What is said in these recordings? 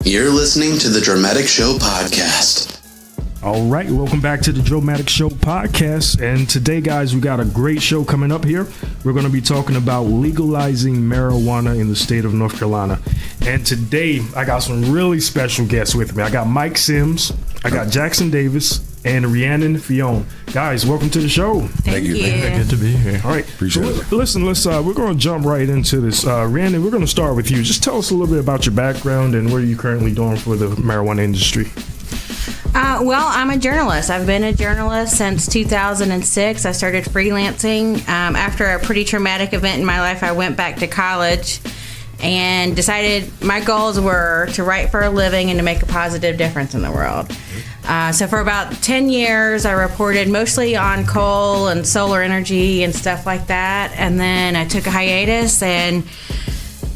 You're listening to the Dramatic Show podcast. All right, welcome back to the Dramatic Show podcast. And today, guys, we got a great show coming up here. We're going to be talking about legalizing marijuana in the state of North Carolina. And today, I got some really special guests with me. I got Mike Sims, I got Jackson Davis, and Rhiannon Fionn. Guys, welcome to the show. Thank you. Good to be here. All right. Appreciate it. Listen, we're going to jump right into this. Rhiannon, we're going to start with you. Just tell us a little bit about your background and what are you currently doing for the marijuana industry. Well, I'm a journalist. I've been a journalist since 2006. I started freelancing. After a pretty traumatic event in my life, I went back to college and decided my goals were to write for a living and to make a positive difference in the world. So for about 10 years, I reported mostly on coal and solar energy and stuff like that. And then I took a hiatus and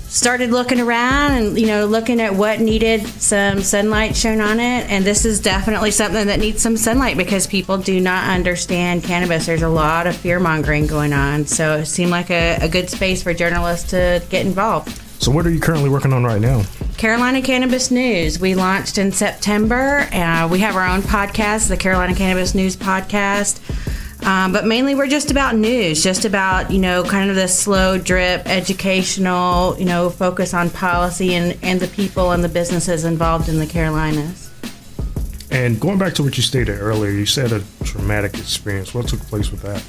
started looking around and, looking at what needed some sunlight shown on it. And this is definitely something that needs some sunlight because people do not understand cannabis. There's a lot of fear mongering going on. So it seemed like a good space for journalists to get involved. So what are you currently working on right now? Carolina Cannabis News. We launched in September. We have our own podcast, the Carolina Cannabis News podcast. But mainly we're just about news, just about, kind of the slow drip, educational, focus on policy and the people and the businesses involved in the Carolinas. And going back to what you stated earlier, you said a traumatic experience. What took place with that?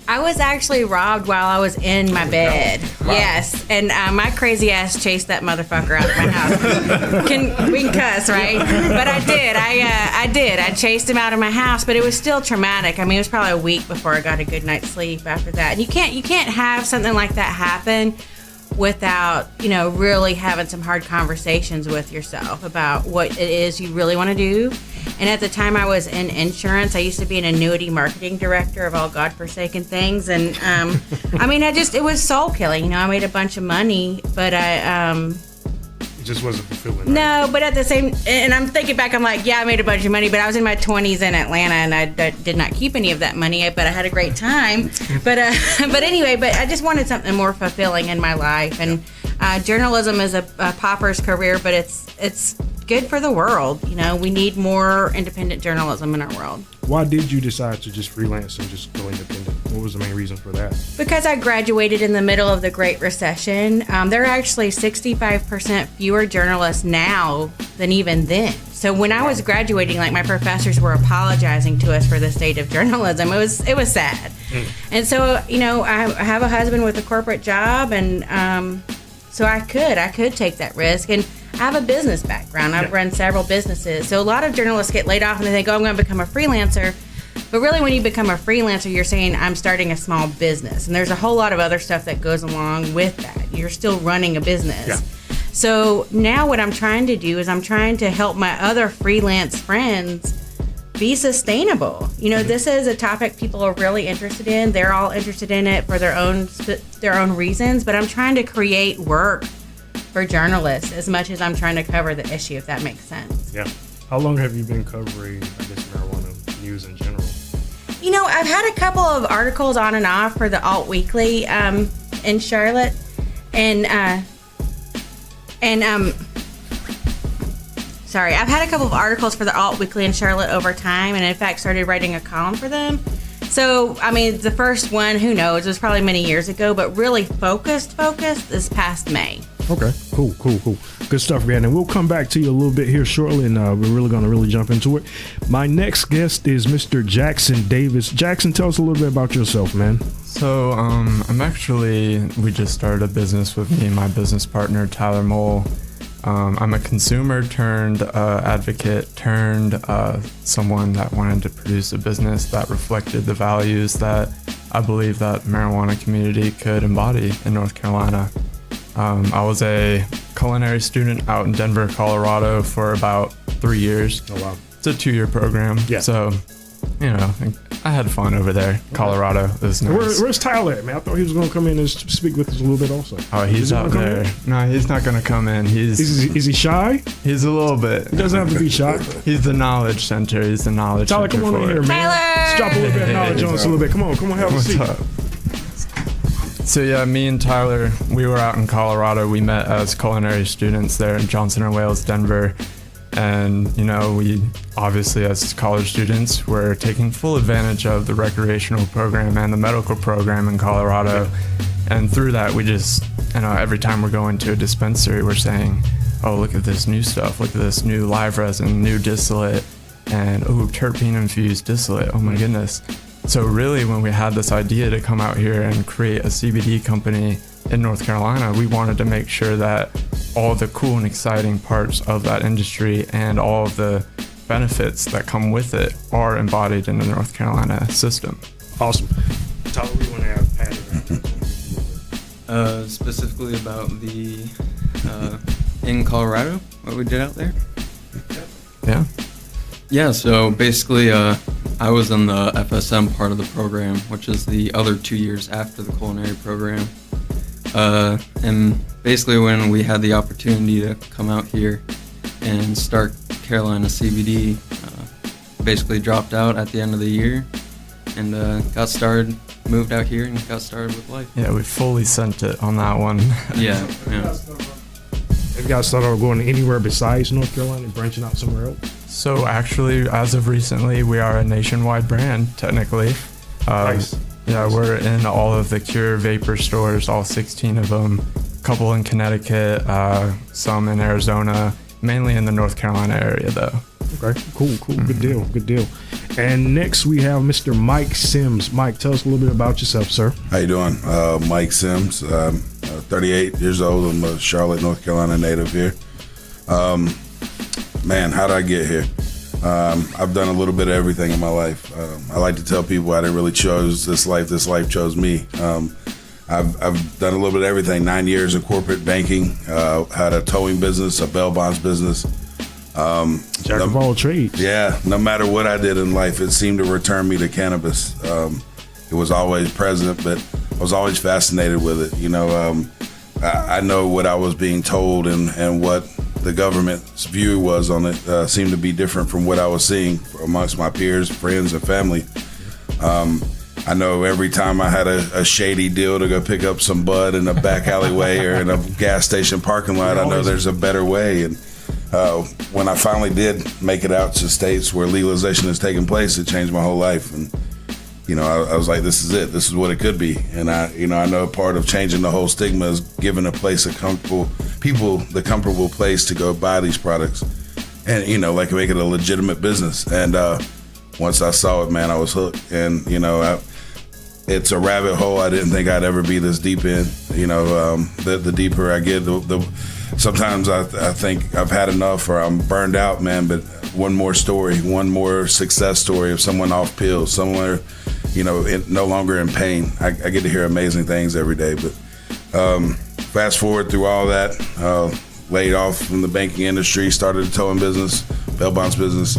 I was actually robbed while I was in my bed. Wow. Yes. And my crazy ass chased that motherfucker out of my house. We can cuss, right? But I did. I did. I chased him out of my house, but it was still traumatic. I mean, it was probably a week before I got a good night's sleep after that. And you can't have something like that happen without, really having some hard conversations with yourself about what it is you really want to do. And at the time I was in insurance. I used to be an annuity marketing director of all godforsaken things. And, it was soul killing. I made a bunch of money, but it just wasn't fulfilling. Right? No, but at the same, and I'm thinking back, I'm like, yeah, I made a bunch of money, but I was in my 20s in Atlanta and I did not keep any of that money, but I had a great time. But anyway, I just wanted something more fulfilling in my life. And journalism is a pauper's career, but it's good for the world. We need more independent journalism in our world. Why did you decide to just freelance and just go independent? What was the main reason for that? Because I graduated in the middle of the Great Recession. There are actually 65% fewer journalists now than even then. So when I was graduating, my professors were apologizing to us for the state of journalism. It was sad. And so, I have a husband with a corporate job, and so I could take that risk. And I have a business background. I've run several businesses. So a lot of journalists get laid off and they think, I'm going to become a freelancer. But really, when you become a freelancer, you're saying, I'm starting a small business. And there's a whole lot of other stuff that goes along with that. You're still running a business. Yeah. So now what I'm trying to do is I'm trying to help my other freelance friends be sustainable. This is a topic people are really interested in. They're all interested in it for their own reasons. But I'm trying to create work for journalists as much as I'm trying to cover the issue, if that makes sense. Yeah. How long have you been covering, marijuana news in general? I've had a couple of articles on and off for the Alt Weekly in Charlotte, I've had a couple of articles for the Alt Weekly in Charlotte over time, and in fact started writing a column for them. So, the first one, who knows, it was probably many years ago, but really focused this past May. Okay, cool. Good stuff, Rhiannon. We'll come back to you a little bit here shortly, and we're really going to jump into it. My next guest is Mr. Jackson Davis. Jackson, tell us a little bit about yourself, man. So, we just started a business with me and my business partner, Tyler Mohl. I'm a consumer turned advocate turned someone that wanted to produce a business that reflected the values that I believe that marijuana community could embody in North Carolina. I was a culinary student out in Denver, Colorado for about 3 years. Oh, wow. It's a 2-year program. Yeah. So, I had fun over there. Colorado. It was nice. Where's Tyler at, man? I thought he was going to come in and speak with us a little bit also. Oh, he's out there. No, he's not going to come in. Is he shy? He's a little bit. He doesn't have to be shy. He's the knowledge center. Tyler, come on in here, man. Tyler! Let's drop a little bit of knowledge on us a little bit. Come on, have a seat. What's up? So yeah, me and Tyler, we were out in Colorado. We met as culinary students there in Johnson and Wales, Denver. And, we obviously as college students were taking full advantage of the recreational program and the medical program in Colorado. And through that, we just, every time we're going to a dispensary, we're saying, oh, look at this new stuff. Look at this new live resin, new distillate, and terpene infused distillate. Oh my goodness. So really, when we had this idea to come out here and create a CBD company in North Carolina, we wanted to make sure that all the cool and exciting parts of that industry and all of the benefits that come with it are embodied in the North Carolina system. Awesome. Tyler, what do you want to add? Specifically about the in Colorado, what we did out there. Yeah, so basically I was in the FSM part of the program, which is the other 2 years after the culinary program. And basically when we had the opportunity to come out here and start Carolina CBD, basically dropped out at the end of the year and moved out here and got started with life. Yeah, we fully sent it on that one. Yeah. Have you guys thought about going anywhere besides North Carolina, branching out somewhere else? So actually, as of recently, we are a nationwide brand, technically. Nice. Yeah, we're in all of the Cure vapor stores, all 16 of them. A couple in Connecticut, some in Arizona, mainly in the North Carolina area, though. Okay, cool. Mm-hmm. Good deal. And next we have Mr. Mike Sims. Mike, tell us a little bit about yourself, sir. How you doing? Mike Sims, 38 years old. I'm a Charlotte, North Carolina native here. Man, how did I get here? I've done a little bit of everything in my life. I like to tell people I didn't really choose this life chose me. I've done a little bit of everything. 9 years in corporate banking, had a towing business, a bail bonds business. Jack of all trades. Yeah, no matter what I did in life, it seemed to return me to cannabis. It was always present, but I was always fascinated with it. I know what I was being told and what the government's view was on it seemed to be different from what I was seeing amongst my peers, friends, and family. I know every time I had a shady deal to go pick up some bud in a back alleyway or in a gas station parking lot, I know there's a better way. And when I finally did make it out to states where legalization is taking place, it changed my whole life. And I was like, this is it. This is what it could be. And I know part of changing the whole stigma is giving the comfortable place to go buy these products, and make it a legitimate business. And once I saw it, man, I was hooked. And it's a rabbit hole I didn't think I'd ever be this deep in. The deeper I get, sometimes I think I've had enough or I'm burned out, man. But one more story, one more success story of someone off pills, somewhere, no longer in pain. I get to hear amazing things every day. But fast forward through all that, laid off from the banking industry, started a towing business, bail bonds business.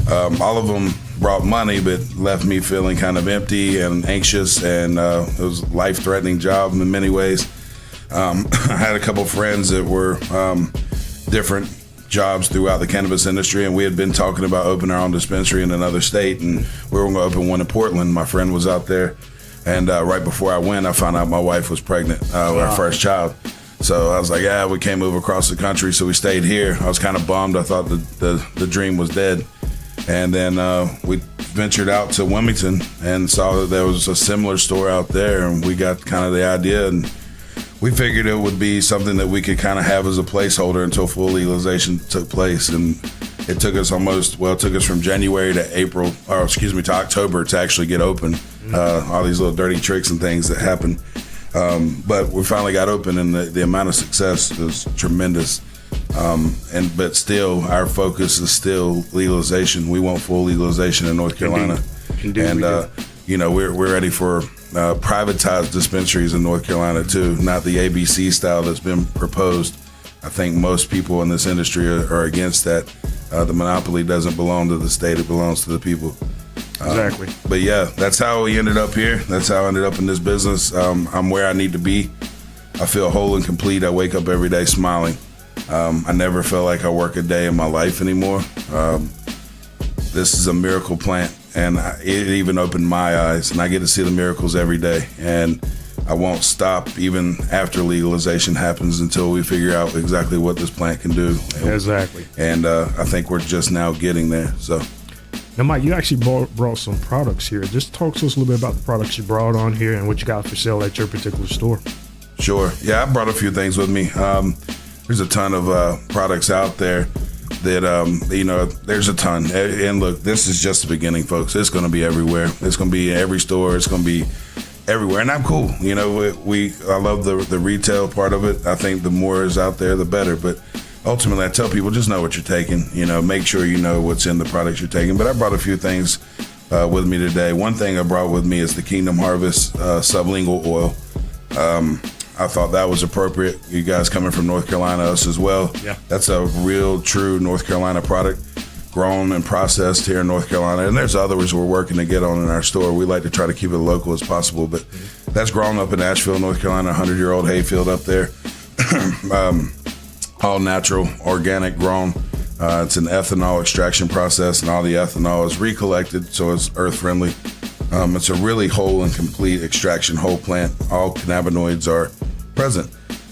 All of them brought money, but left me feeling kind of empty and anxious, and it was a life-threatening job in many ways. I had a couple friends that were different jobs throughout the cannabis industry, and we had been talking about opening our own dispensary in another state, and we were going to open one in Portland. My friend was out there, and right before I went, I found out my wife was pregnant with our first child. So I was like, we can't move across the country, so we stayed here. I was kind of bummed. I thought the dream was dead. And then we ventured out to Wilmington and saw that there was a similar store out there, and we got kind of the idea, and we figured it would be something that we could kind of have as a placeholder until full legalization took place. And it took us from January to October to actually get open. All these little dirty tricks and things that happen. But we finally got open, and the amount of success was tremendous. But still, our focus is still legalization. We want full legalization in North Carolina. Indeed, we're ready for privatized dispensaries in North Carolina too, not the ABC style that's been proposed. I think most people in this industry are against that. The monopoly doesn't belong to the state; it belongs to the people. Exactly. But yeah, that's how we ended up here. That's how I ended up in this business. I'm where I need to be. I feel whole and complete. I wake up every day smiling. I never felt like I work a day in my life anymore. This is a miracle plant, and it even opened my eyes, and I get to see the miracles every day. And I won't stop even after legalization happens until we figure out exactly what this plant can do. Exactly. And I think we're just now getting there. So. Now, Mike, you actually brought some products here. Just talk to us a little bit about the products you brought on here and what you got for sale at your particular store. Sure. Yeah, I brought a few things with me. There's a ton of products out there that, there's a ton. And look, this is just the beginning, folks. It's going to be everywhere. It's going to be in every store. It's going to be everywhere. And I'm cool. I love the retail part of it. I think the more is out there, the better. But ultimately, I tell people, just know what you're taking. Make sure you know what's in the products you're taking. But I brought a few things with me today. One thing I brought with me is the Kingdom Harvest sublingual oil. I thought that was appropriate. You guys coming from North Carolina, us as well. Yeah. That's a real, true North Carolina product, grown and processed here in North Carolina. And there's others we're working to get on in our store. We like to try to keep it local as possible. But that's grown up in Asheville, North Carolina, 100-year-old hayfield up there. All natural, organic grown. It's an ethanol extraction process, and all the ethanol is recollected, so it's earth friendly. It's a really whole and complete extraction, whole plant. All cannabinoids are present.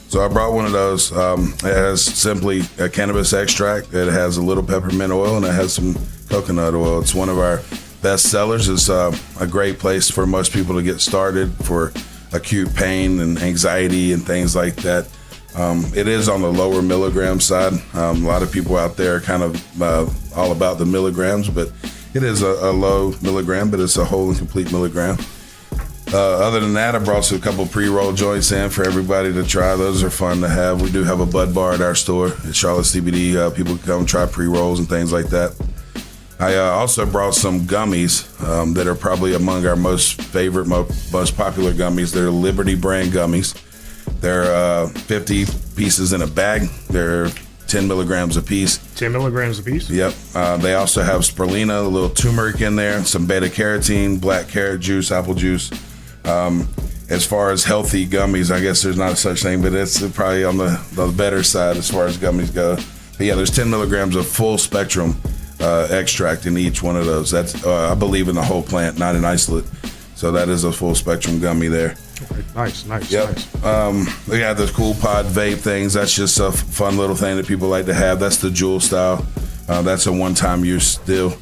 So I brought one of those. It has simply a cannabis extract. It has a little peppermint oil, and it has some coconut oil. It's one of our best sellers. It's a great place for most people to get started for acute pain and anxiety and things like that. It is on the lower milligram side. A lot of people out there are kind of all about the milligrams, but it is a low milligram, but it's a whole and complete milligram. Other than that, I brought a couple pre-roll joints in for everybody to try. Those are fun to have. We do have a bud bar at our store at Charlotte CBD. People can come try pre-rolls and things like that. I also brought some gummies that are probably among our most favorite, most popular gummies. They're Liberty brand gummies. They're 50 pieces in a bag. They're 10 milligrams a piece. 10 milligrams a piece? Yep. They also have spirulina, a little turmeric in there, some beta carotene, black carrot juice, apple juice. As far as healthy gummies, I guess there's not a such thing, but it's probably on the better side as far as gummies go. But yeah, there's 10 milligrams of full spectrum extract in each one of those. That's I believe in the whole plant, not in isolate. So that is a full spectrum gummy there. Okay, nice. Yep. Nice. We got the cool pod vape things. That's just a fun little thing that people like to have. That's the Jewel style. That's a one-time use deal.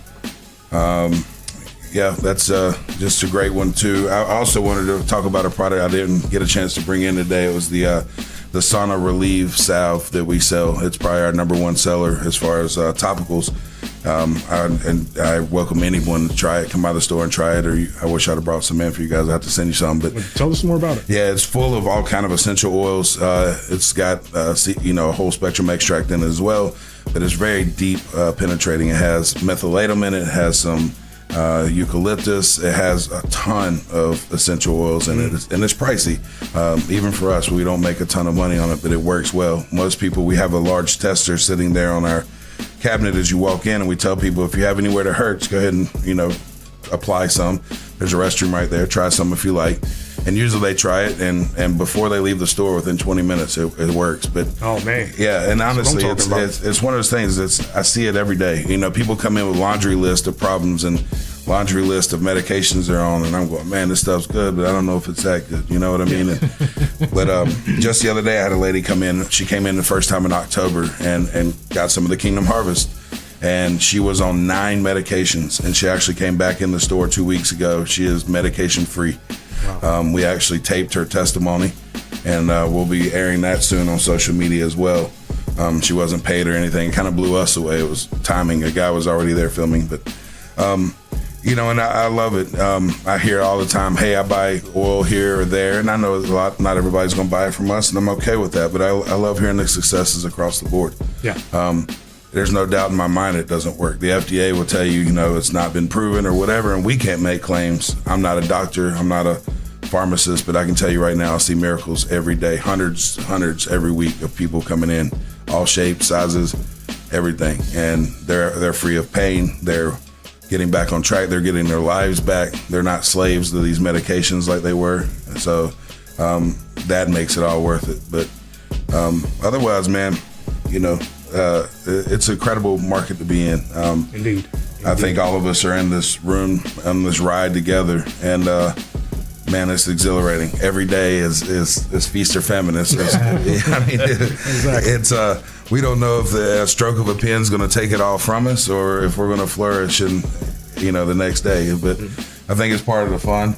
That's just a great one too. I also wanted to talk about a product I didn't get a chance to bring in today. It was the Sauna Relieve salve that we sell. It's probably our number one seller as far as topicals. I welcome anyone to try it. Come by the store and try it. Or I wish I'd have brought some in for you guys. I have to send you some. But tell us more about it. Yeah, it's full of all kind of essential oils. It's got a whole spectrum extract in it as well. But it's very deep penetrating. It has methylatum in it. It has some eucalyptus. It has a ton of essential oils in it, and it's pricey. Even for us, we don't make a ton of money on it, but it works well. Most people, we have a large tester sitting there on our cabinet as you walk in, and we tell people if you have anywhere that hurts, go ahead and apply some. There's a restroom right there. Try some if you like. And usually they try it, and before they leave the store, within 20 minutes, it works. But oh man, yeah. And honestly, it's one of those things. I see it every day. People come in with laundry list of problems and laundry list of medications they're on, and I'm going, man, this stuff's good, but I don't know if it's that good. You know what I mean? But just the other day, I had a lady come in. She came in the first time in October and got some of the Kingdom Harvest. And she was on 9 medications, and she actually came back in the store 2 weeks ago. She is medication free. Wow. We actually taped her testimony, and we'll be airing that soon on social media as well. She wasn't paid or anything. It kind of blew us away. It was timing. A guy was already there filming, but and I love it. I hear all the time, hey, I buy oil here or there, and I know not everybody's going to buy it from us, and I'm okay with that. But I love hearing the successes across the board. Yeah. There's no doubt in my mind it doesn't work. The FDA will tell you, it's not been proven or whatever, and we can't make claims. I'm not a doctor. I'm not a pharmacist, but I can tell you right now, I see miracles every day, hundreds every week of people coming in, all shapes, sizes, everything, and they're free of pain. They're getting back on track. They're getting their lives back. They're not slaves to these medications like they were. So that makes it all worth it. But otherwise, man, it's an incredible market to be in. Indeed. I think all of us are in this room on this ride together, and man, it's exhilarating. Every day is feast or famine. It's we don't know if the stroke of a pen is going to take it all from us, or if we're going to flourish in, the next day. But I think it's part of the fun.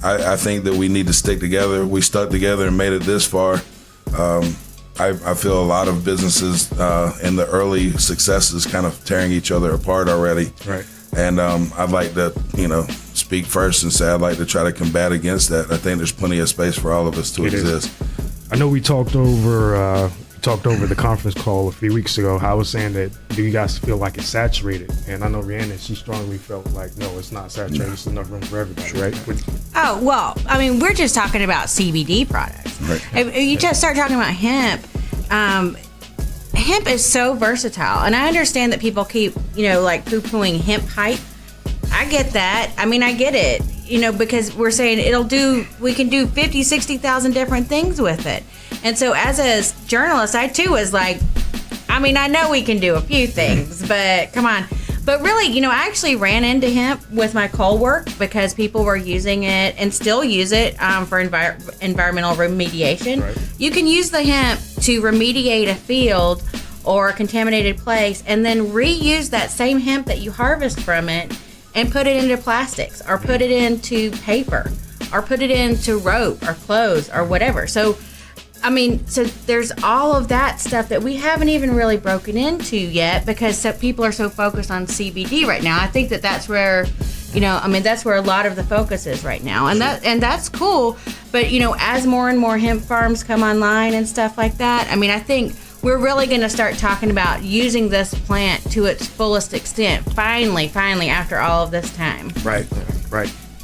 I think that we need to stick together. We stuck together and made it this far. I feel a lot of businesses in the early successes kind of tearing each other apart already. Right. And I'd like to, speak first and say I'd like to try to combat against that. I think there's plenty of space for all of us to exist. I know we talked over the conference call a few weeks ago. I was saying that, do you guys feel like it's saturated? And I know Rhiannon, she strongly felt like, no, it's not saturated. There's enough room for everybody, right? Oh, well, I mean, we're just talking about CBD products. Right. If you just start talking about hemp, hemp is so versatile. And I understand that people keep, like poo-pooing hemp hype. I get that. I mean, I get it, because we're saying we can do 50, 60,000 different things with it. And so as a journalist, I too was like, I mean, I know we can do a few things, but come on. But really, I actually ran into hemp with my coal work because people were using it and still use it for environmental remediation. Right. You can use the hemp to remediate a field or a contaminated place and then reuse that same hemp that you harvest from it and put it into plastics or put it into paper or put it into rope or clothes or whatever. So there's all of that stuff that we haven't even really broken into yet because people are so focused on CBD right now. I think that's where, that's where a lot of the focus is right now. And that's cool. But, as more and more hemp farms come online and stuff like that, I think we're really going to start talking about using this plant to its fullest extent. Finally, after all of this time. Right.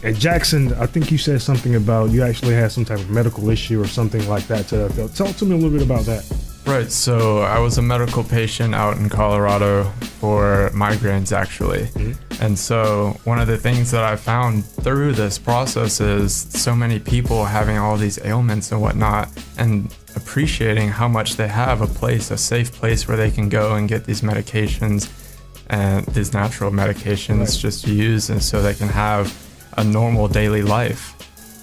And Jackson, I think you said something about you actually had some type of medical issue or something like that. Talk to me a little bit about that. Right, so I was a medical patient out in Colorado for migraines, actually. Mm-hmm. And so one of the things that I found through this process is so many people having all these ailments and whatnot, and appreciating how much they have a safe place where they can go and get these medications and these natural medications just to use, and so they can have a normal daily life.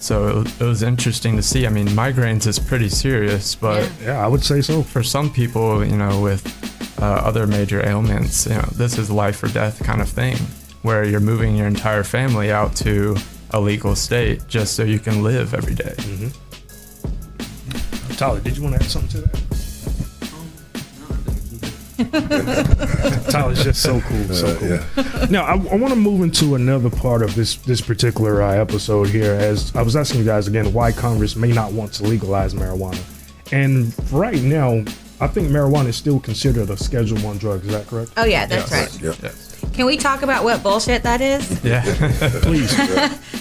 So it was interesting to see. I mean, migraines is pretty serious, but yeah, I would say so. For some people, with other major ailments, this is life or death kind of thing, where you're moving your entire family out to a legal state just so you can live every day. Mm-hmm. Tyler, did you want to add something to that? Tyler's just so cool, so cool. Yeah. Now, I want to move into another part of this particular episode here, as I was asking you guys again why Congress may not want to legalize marijuana. And right now, I think marijuana is still considered a Schedule I drug. Is that correct? Oh, yeah, that's right. Yep. Yes. Can we talk about what bullshit that is? Yeah. Please.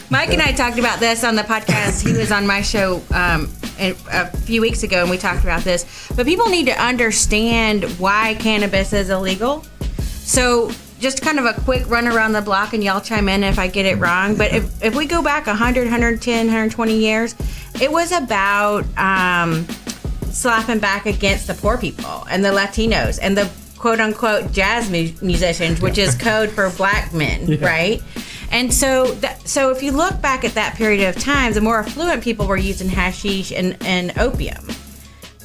Mike and I talked about this on the podcast. He was on my show a few weeks ago, and we talked about this. But people need to understand why cannabis is illegal. So just kind of a quick run around the block, and y'all chime in if I get it wrong. But if we go back 100, 110, 120 years, it was about slapping back against the poor people and the Latinos and the quote-unquote jazz musicians, which is code for black men, right? And so if you look back at that period of time, the more affluent people were using hashish and opium.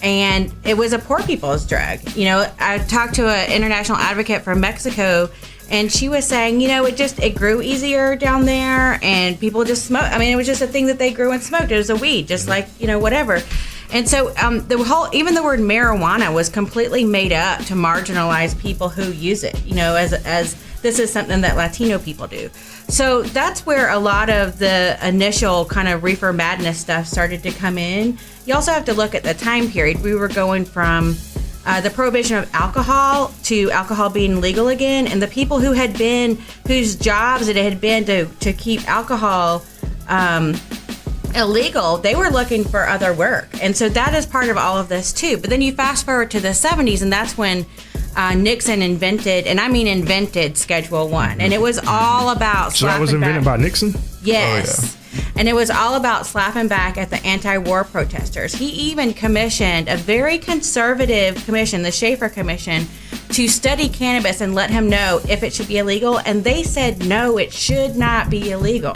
And it was a poor people's drug. I talked to an international advocate from Mexico, and she was saying, it grew easier down there, and people just smoked. It was just a thing that they grew and smoked. It was a weed, just like, whatever. And so even the word marijuana was completely made up to marginalize people who use it, as this is something that Latino people do. So that's where a lot of the initial kind of reefer madness stuff started to come in. You also have to look at the time period. We were going from the prohibition of alcohol to alcohol being legal again, and the people whose jobs it had been to keep alcohol illegal, they were looking for other work. And so that is part of all of this too. But then you fast forward to the 70s, and that's when Nixon invented Schedule I. And it was all about So that was invented by Nixon? Yes. Oh, yeah. And it was all about slapping back at the anti-war protesters. He even commissioned a very conservative commission, the Schaefer Commission, to study cannabis and let him know if it should be illegal. And they said, no, it should not be illegal.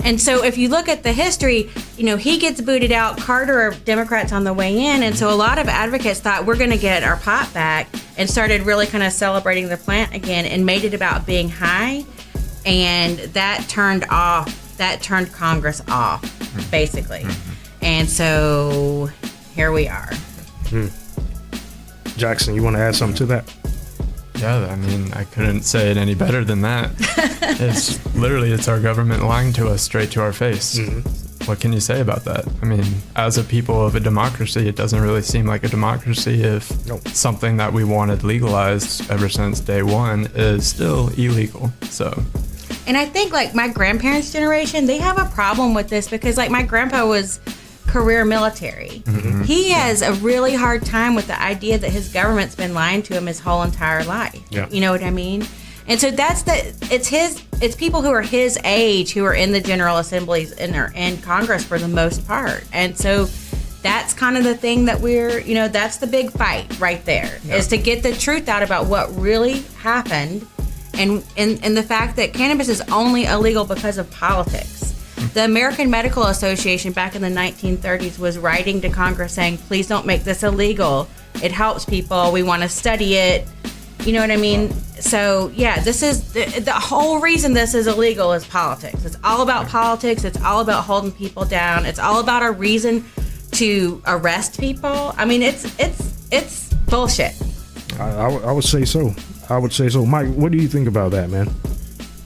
And so if you look at the history, he gets booted out. Carter are Democrats on the way in. And so a lot of advocates thought we're going to get our pot back and started really kind of celebrating the plant again and made it about being high. And that turned Congress off, basically. And so here we are. Jackson, you want to add something to that? Yeah, I mean, I couldn't say it any better than that. It's our government lying to us straight to our face. What can you say about that? I mean, as a people of a democracy, it doesn't really seem like a democracy if something that we wanted legalized ever since day one is still illegal. So, and I think like my grandparents' generation, they have a problem with this because like my grandpa was career military. He has a really hard time with the idea that his government's been lying to him his whole entire life. You know what I mean? And so it's people who are his age who are in the General Assemblies and are in Congress for the most part. And so that's kind of the thing that that's the big fight right there, is to get the truth out about what really happened and the fact that cannabis is only illegal because of politics. The American Medical Association back in the 1930s was writing to Congress saying, please don't make this illegal. It helps people. We want to study it. You know what I mean? So, yeah, this is the whole reason this is illegal is politics. It's all about politics. It's all about holding people down. It's all about a reason to arrest people. I mean, it's bullshit. I would say so. Mike, what do you think about that, man?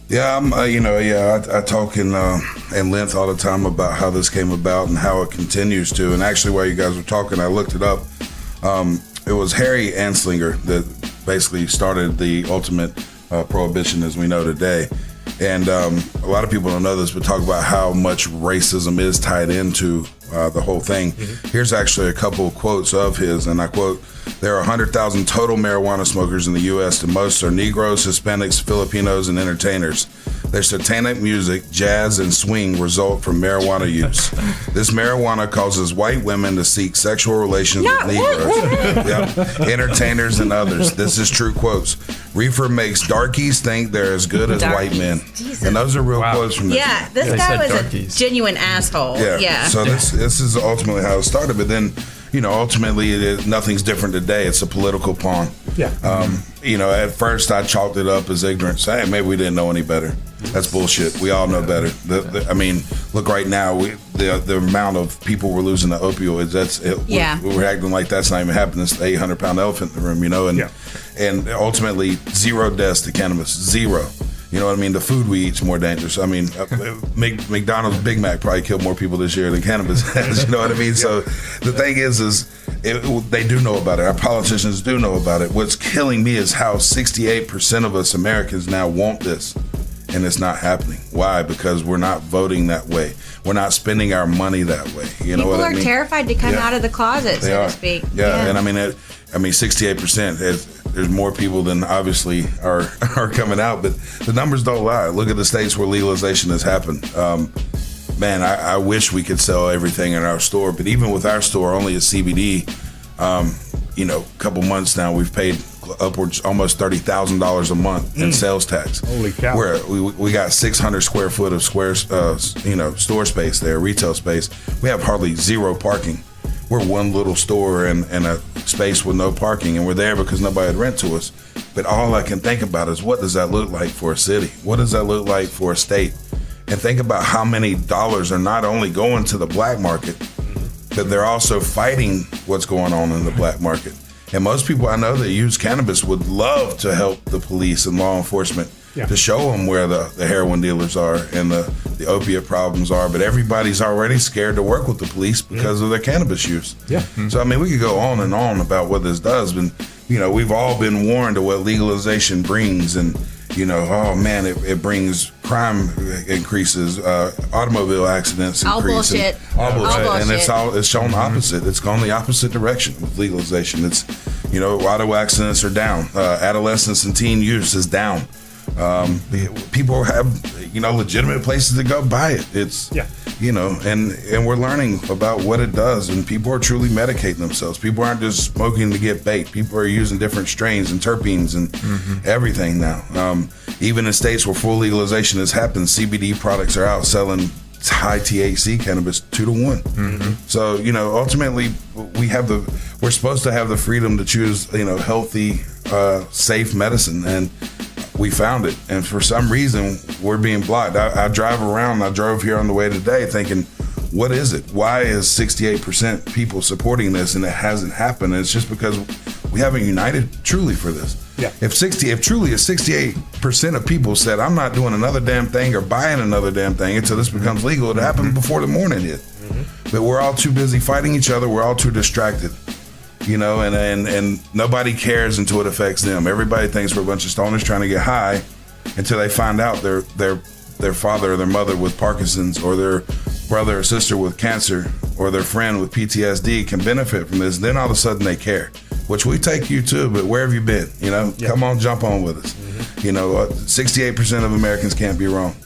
Yeah, I talk in length all the time about how this came about and how it continues to. And actually, while you guys were talking, I looked it up. It was Harry Anslinger that basically started the ultimate prohibition as we know today. And a lot of people don't know this, but talk about how much racism is tied into the whole thing. Here's actually a couple of quotes of his, and I quote, "There are 100,000 total marijuana smokers in the U.S. and most are Negroes, Hispanics, Filipinos, and entertainers. Their satanic music, jazz, and swing result from marijuana use. This marijuana causes white women to seek sexual relations with Negroes, entertainers, and others. This is true quotes. Reefer makes darkies think they're as good as white men." Jesus. And those are real quotes from this. Yeah, this guy was darkies. A genuine asshole. Yeah. So this is ultimately how it started, but then, ultimately nothing's different today. It's a political pawn. Yeah. At first I chalked it up as ignorance. Hey, maybe we didn't know any better. That's bullshit. We all know better. Look right now, the amount of people we're losing to opioids. We're acting like that's not even happening. It's the 800-pound elephant in the room, and ultimately 0 deaths to cannabis. 0. You know what I mean? The food we eat's more dangerous. I mean, McDonald's Big Mac probably killed more people this year than cannabis has. You know what I mean? So the thing is they do know about it. Our politicians do know about it. What's killing me is how 68% of us Americans now want this, and it's not happening. Why? Because we're not voting that way. We're not spending our money that way. You know what I mean? People are terrified to come out of the closet, so to speak. Yeah, and I mean, 68%. There's more people than obviously are coming out, but the numbers don't lie. Look at the states where legalization has happened. Man, I wish we could sell everything in our store, but even with our store only a CBD, a couple months now we've paid upwards almost $30,000 a month in sales tax. Holy cow! Where we got 600 square foot of store space there, retail space. We have hardly 0 parking. We're one little store in a space with no parking, and we're there because nobody would rent to us. But all I can think about is, what does that look like for a city? What does that look like for a state? And think about how many dollars are not only going to the black market, but they're also fighting what's going on in the black market. And most people I know that use cannabis would love to help the police and law enforcement to show them where the heroin dealers are and the opiate problems are. But everybody's already scared to work with the police because of their cannabis use. Yeah. So, I mean, we could go on and on about what this does. But, we've all been warned of what legalization brings. And, it brings crime increases, automobile accidents increase. All bullshit. All bullshit. And it's shown opposite. It's gone the opposite direction with legalization. It's, auto accidents are down. Adolescents and teen use is down. People have, legitimate places to go buy it. It's, and we're learning about what it does, and people are truly medicating themselves. People aren't just smoking to get baked. People are using different strains and terpenes and everything now. Even in states where full legalization has happened, CBD products are out selling high THC cannabis 2 to 1. So, you know, ultimately we're supposed to have the freedom to choose, you know, healthy, safe medicine, and we found it. And for some reason, we're being blocked. I drive around. I drove here on the way today thinking, what is it? Why is 68% people supporting this and it hasn't happened? And it's just because we haven't united truly for this. Yeah. If truly 68% of people said, I'm not doing another damn thing or buying another damn thing until this becomes legal, it happened before the morning hit. But we're all too busy fighting each other. We're all too distracted. You know, and nobody cares until it affects them. Everybody thinks we're a bunch of stoners trying to get high until they find out their father or their mother with Parkinson's, or their brother or sister with cancer, or their friend with PTSD can benefit from this. Then all of a sudden they care, which we take you too, but where have you been? You know, Come on, jump on with us. You know, 68% of Americans can't be wrong.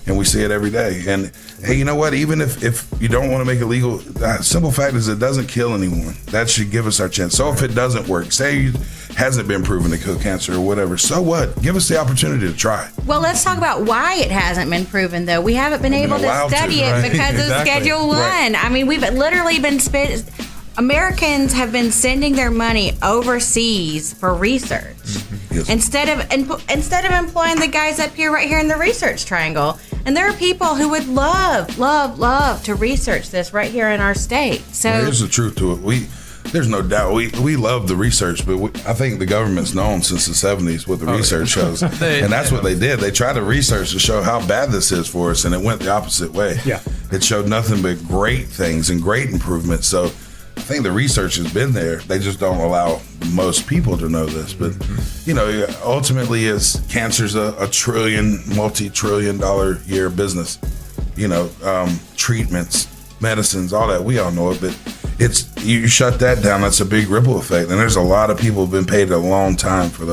And we see it every day. And hey, you know what? Even if you don't want to make it legal, simple fact is it doesn't kill anyone. That should give us our chance. So if it doesn't work, say it hasn't been proven to kill cancer or whatever, so what? Give us the opportunity to try. Well, let's talk about why it hasn't been proven, though. We haven't been able to study it because of Schedule 1. Right. I mean, we've literally been Americans have been sending their money overseas for research instead of employing the guys up here, right here in the research triangle. And there are people who would love to research this right here in our state. So here's the truth to it. There's no doubt we love the research, but I think the government's known since the 70s what the research shows. And that's what they did. They tried to research to show how bad this is for us, and it went the opposite way. Yeah. It showed nothing but great things and great improvements. So I think the research has been there. They just don't allow most people to know this. But, you know, ultimately cancer's a multi-trillion-dollar year business. You know, treatments, medicines, all that. We all know it, but you shut that down, that's a big ripple effect. And there's a lot of people who've been paid a long time from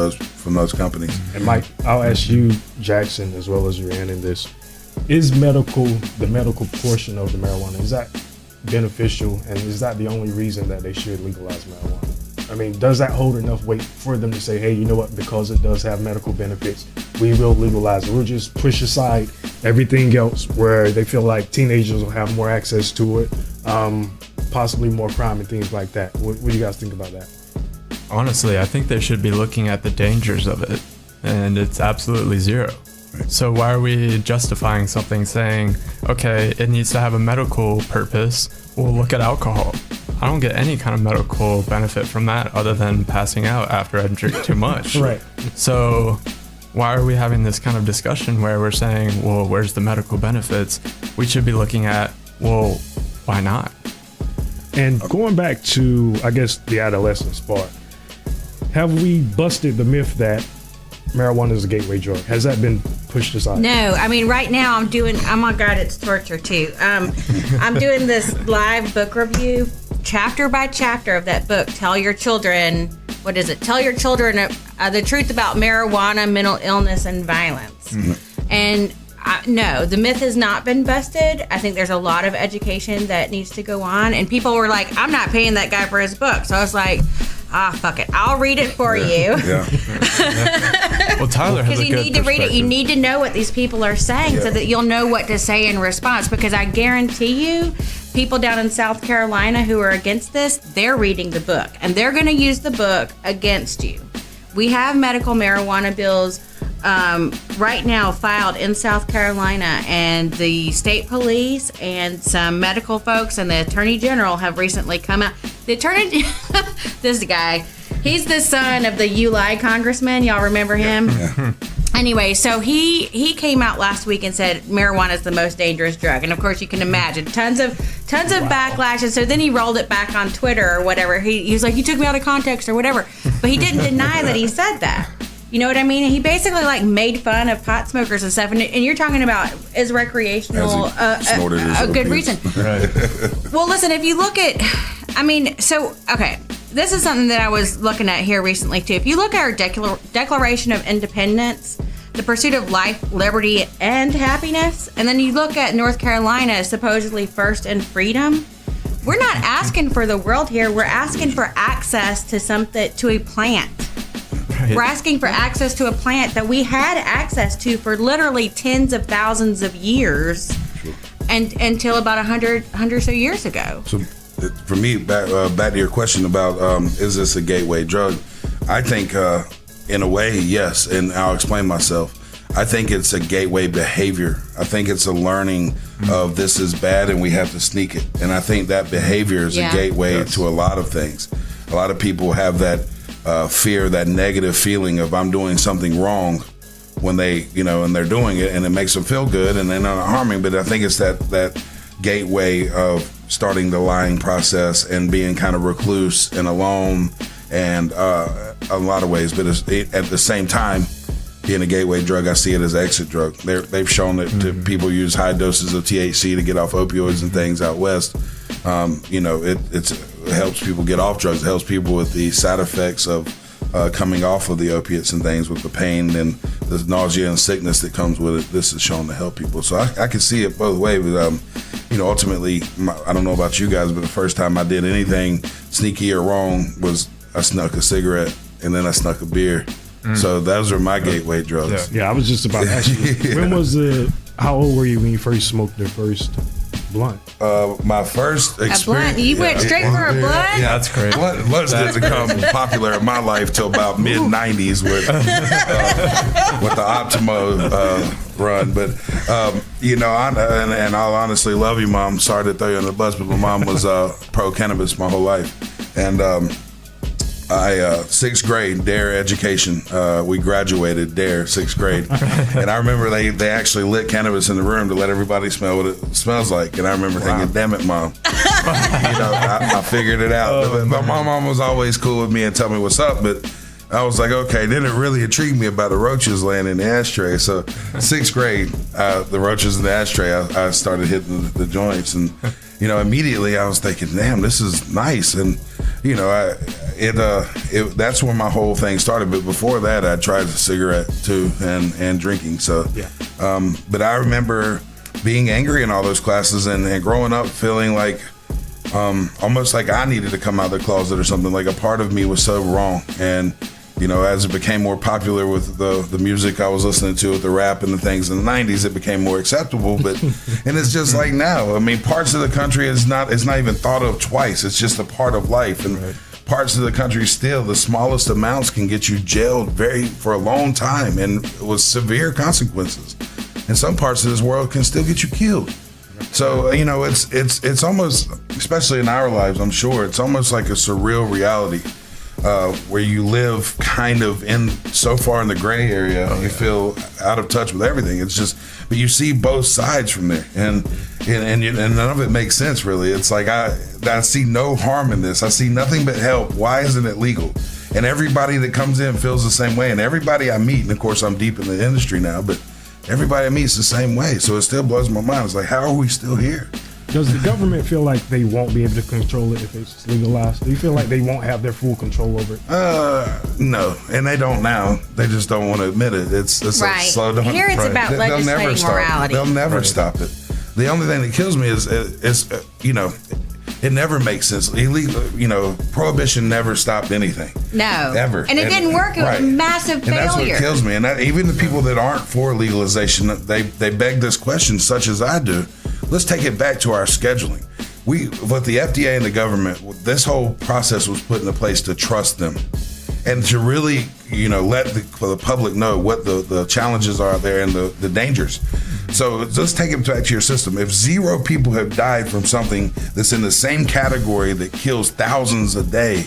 those companies. And Mike, I'll ask you, Jackson, as well as Rhiannon, this. Is the medical portion of the marijuana, is that beneficial, and is that the only reason that they should legalize marijuana? I mean, does that hold enough weight for them to say, hey, you know what, because it does have medical benefits, we will legalize it? We'll just push aside everything else where they feel like teenagers will have more access to it, possibly more crime and things like that. What do you guys think about that? Honestly, I think they should be looking at the dangers of it, and it's absolutely zero. So why are we justifying something saying, okay, it needs to have a medical purpose? Well, look at alcohol. I don't get any kind of medical benefit from that other than passing out after I drink too much. Right. So why are we having this kind of discussion where we're saying, well, where's the medical benefits? We should be looking at, well, why not? And going back to, I guess, the adolescence part, have we busted the myth that marijuana is a gateway drug? Has that been pushed aside? No, I mean, right now oh my God, it's torture too. I'm doing this live book review, chapter by chapter of that book. Tell your children, what is it? Tell your children the truth about marijuana, mental illness, and violence. And no, the myth has not been busted. I think there's a lot of education that needs to go on. And people were like, I'm not paying that guy for his book. So I was like, fuck it, I'll read it for you. Yeah. Well, Tyler has a good perspective. Because you need to read it. You need to know what these people are saying so that you'll know what to say in response. Because I guarantee you, people down in South Carolina who are against this, they're reading the book. And they're going to use the book against you. We have medical marijuana bills right now filed in South Carolina, and the state police and some medical folks and the attorney general have recently come out. The attorney, this guy, he's the son of the Uli congressman. Y'all remember him? Yeah. Anyway, so he came out last week and said marijuana is the most dangerous drug, and of course you can imagine tons of backlash. And so then he rolled it back on Twitter or whatever. He was like, you took me out of context or whatever, but he didn't deny that he said that. You know what I mean? He basically like made fun of pot smokers and stuff. And you're talking about is recreational a good reason? Right. Well, listen, if you look at, okay, this is something that I was looking at here recently too. If you look at our Declaration of Independence, the pursuit of life, liberty, and happiness, and then you look at North Carolina supposedly first in freedom, we're not asking for the world here. We're asking for access to a plant. Right. We're asking for access to a plant that we had access to for literally tens of thousands of years. and until about 100 or so years ago. So for me, back to your question about is this a gateway drug? I think in a way, yes, and I'll explain myself. I think it's a gateway behavior. I think it's a learning of this is bad and we have to sneak it. And I think that behavior is a gateway to a lot of things. A lot of people have that fear, that negative feeling of I'm doing something wrong when they, and they're doing it and it makes them feel good and they're not harming. But I think it's that gateway of starting the lying process and being kind of recluse and alone and a lot of ways. But at the same time, being a gateway drug, I see it as an exit drug. They've shown that people use high doses of THC to get off opioids and things out west. It helps people get off drugs. It helps people with the side effects of coming off of the opiates and things, with the pain and the nausea and sickness that comes with it. This is shown to help people. So I can see it both ways. But, ultimately, I don't know about you guys, but the first time I did anything sneaky or wrong was I snuck a cigarette and then I snuck a beer. So those are my gateway drugs. Yeah, I was just about to ask you. When how old were you when you first smoked your first blunt? My first experience. A blunt? You went straight for a blunt? Yeah, that's great. Blunts didn't become popular in my life till about mid-90s with the Optimo run. But, and I'll honestly love you, Mom. Sorry to throw you on the bus, but my mom was pro-cannabis my whole life. And sixth grade, DARE education. We graduated DARE, sixth grade. And I remember they actually lit cannabis in the room to let everybody smell what it smells like. And I remember thinking, damn it, Mom. I figured it out. But my mom was always cool with me and tell me what's up. But I was like, okay, then it really intrigued me about the roaches laying in the ashtray. So sixth grade, the roaches in the ashtray, I started hitting the joints. And, immediately I was thinking, damn, this is nice. And, that's when my whole thing started. But before that, I tried a cigarette too and drinking. So, but I remember being angry in all those classes and growing up feeling like almost like I needed to come out of the closet or something. Like a part of me was so wrong. And, as it became more popular with the music I was listening to, with the rap and the things in the 90s, it became more acceptable. But and it's just like now. I mean, parts of the country it's not even thought of twice. It's just a part of life. And parts of the country still, the smallest amounts can get you jailed for a long time and with severe consequences. And some parts of this world can still get you killed. So, it's almost, especially in our lives, I'm sure, it's almost like a surreal reality. Where you live kind of so far in the gray area, you feel out of touch with everything. It's just, but you see both sides from there, and none of it makes sense really. It's like I see no harm in this. I see nothing but help. Why isn't it legal? And everybody that comes in feels the same way. And everybody I meet, and of course I'm deep in the industry now, but everybody I meet is the same way. So it still blows my mind. It's like, how are we still here? Does the government feel like they won't be able to control it if it's legalized? Do you feel like they won't have their full control over it? No, and they don't now. They just don't want to admit it. It's right. slow down. Here it's about legislating morality. They'll never stop it. The only thing that kills me is it never makes sense. Illegal, prohibition never stopped anything. No, ever, and it didn't work. It was a massive failure. And that's what kills me. And even the people that aren't for legalization, they beg this question, such as I do. Let's take it back to our scheduling. With the FDA and the government, this whole process was put into place to trust them and to really, let the public know what the challenges are there and the dangers. So let's take it back to your system. If 0 people have died from something that's in the same category that kills thousands a day,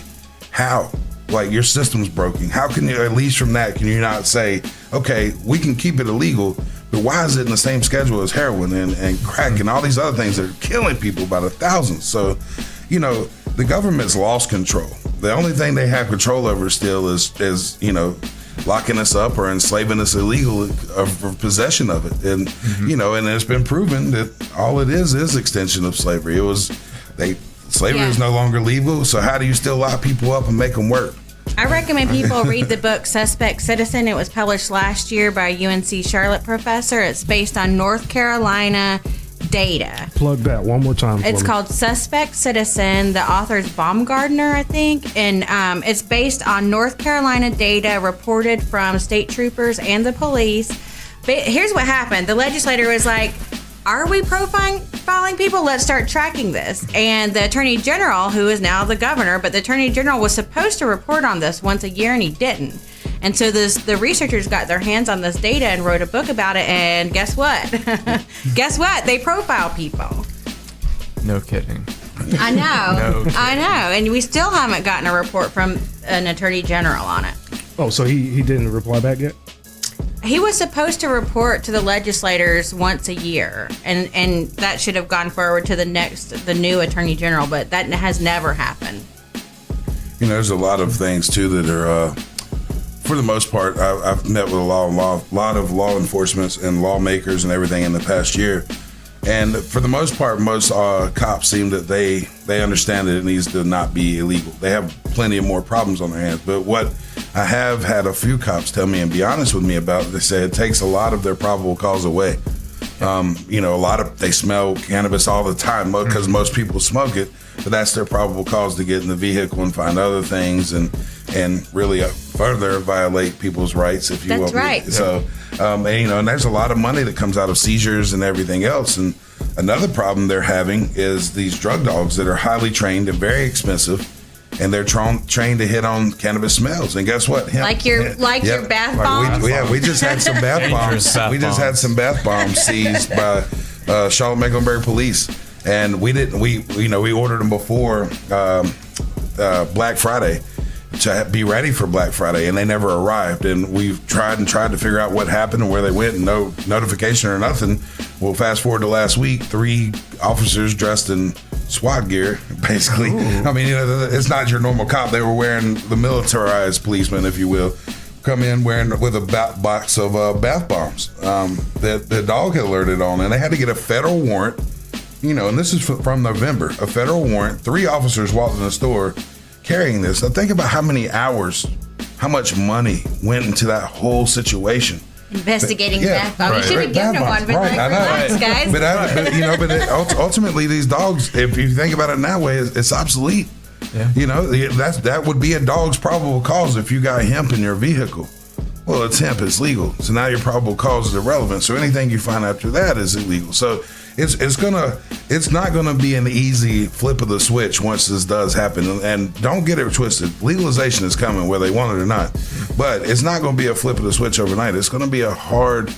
how? Like, your system's broken. How can you, at least from that, can you not say, okay, we can keep it illegal, but why is it in the same schedule as heroin and crack and all these other things that are killing people by the thousands? So, the government's lost control. The only thing they have control over still is locking us up or enslaving us illegally for possession of it. And, and it's been proven that all it is extension of slavery. Slavery is no longer legal. So how do you still lock people up and make them work? I recommend people read the book Suspect Citizen. It was published last year by a UNC Charlotte professor. It's based on North Carolina data. Plug that one more time. It's called Suspect Citizen. The author is Baumgardner, I think. And it's based on North Carolina data reported from state troopers and the police. But here's what happened. The legislator was like, are we profiling filing people. Let's start tracking this. And the Attorney General, who is now the governor, but the Attorney General was supposed to report on this once a year, and he didn't. And so the researchers got their hands on this data and wrote a book about it. And guess what? Guess what? They profile people. No kidding. I know. No. I know. And we still haven't gotten a report from an Attorney General on it. Oh, so he didn't reply back yet? He was supposed to report to the legislators once a year, and that should have gone forward to the new Attorney General, but that has never happened. You know, there's a lot of things too that are, for the most part, I've met with a lot of law enforcement and lawmakers and everything in the past year, and for the most part, most cops seem that they understand that it needs to not be illegal. They have plenty of more problems on their hands, but what I have had a few cops tell me and be honest with me about, they say it takes a lot of their probable cause away. You know, they smell cannabis all the time because most people smoke it, but that's their probable cause to get in the vehicle and find other things and really further violate people's rights, if you will. That's right. So, and, you know, and there's a lot of money that comes out of seizures and everything else. And another problem they're having is these drug dogs that are highly trained and very expensive. And they're trained to hit on cannabis smells. And guess what? Like your bath bombs? We just had some bath bombs. We just had some bath bombs seized by Charlotte Mecklenburg police. And we ordered them before Black Friday to be ready for Black Friday, and they never arrived. And we've tried to figure out what happened and where they went, and no notification or nothing. Well, fast forward to last week, 3 officers dressed in SWAT gear, basically. Ooh. I mean, you know, it's not your normal cop. They were wearing the militarized policeman, if you will, come in with a box of bath bombs that the dog had alerted on, and they had to get a federal warrant. You know, and this is from November, a federal warrant. 3 officers walked in the store carrying this. Now think about how many hours, how much money went into that whole situation. Investigating bath bombs. You should be giving them one, but relax, guys. But ultimately, these dogs, if you think about it that way, it's obsolete. Yeah. You know, that would be a dog's probable cause if you got hemp in your vehicle. Well, it's hemp, it's legal. So now your probable cause is irrelevant. So anything you find after that is illegal. So it's not gonna be an easy flip of the switch once this does happen. And don't get it twisted. Legalization is coming whether they want it or not. But it's not gonna be a flip of the switch overnight. It's gonna be a hard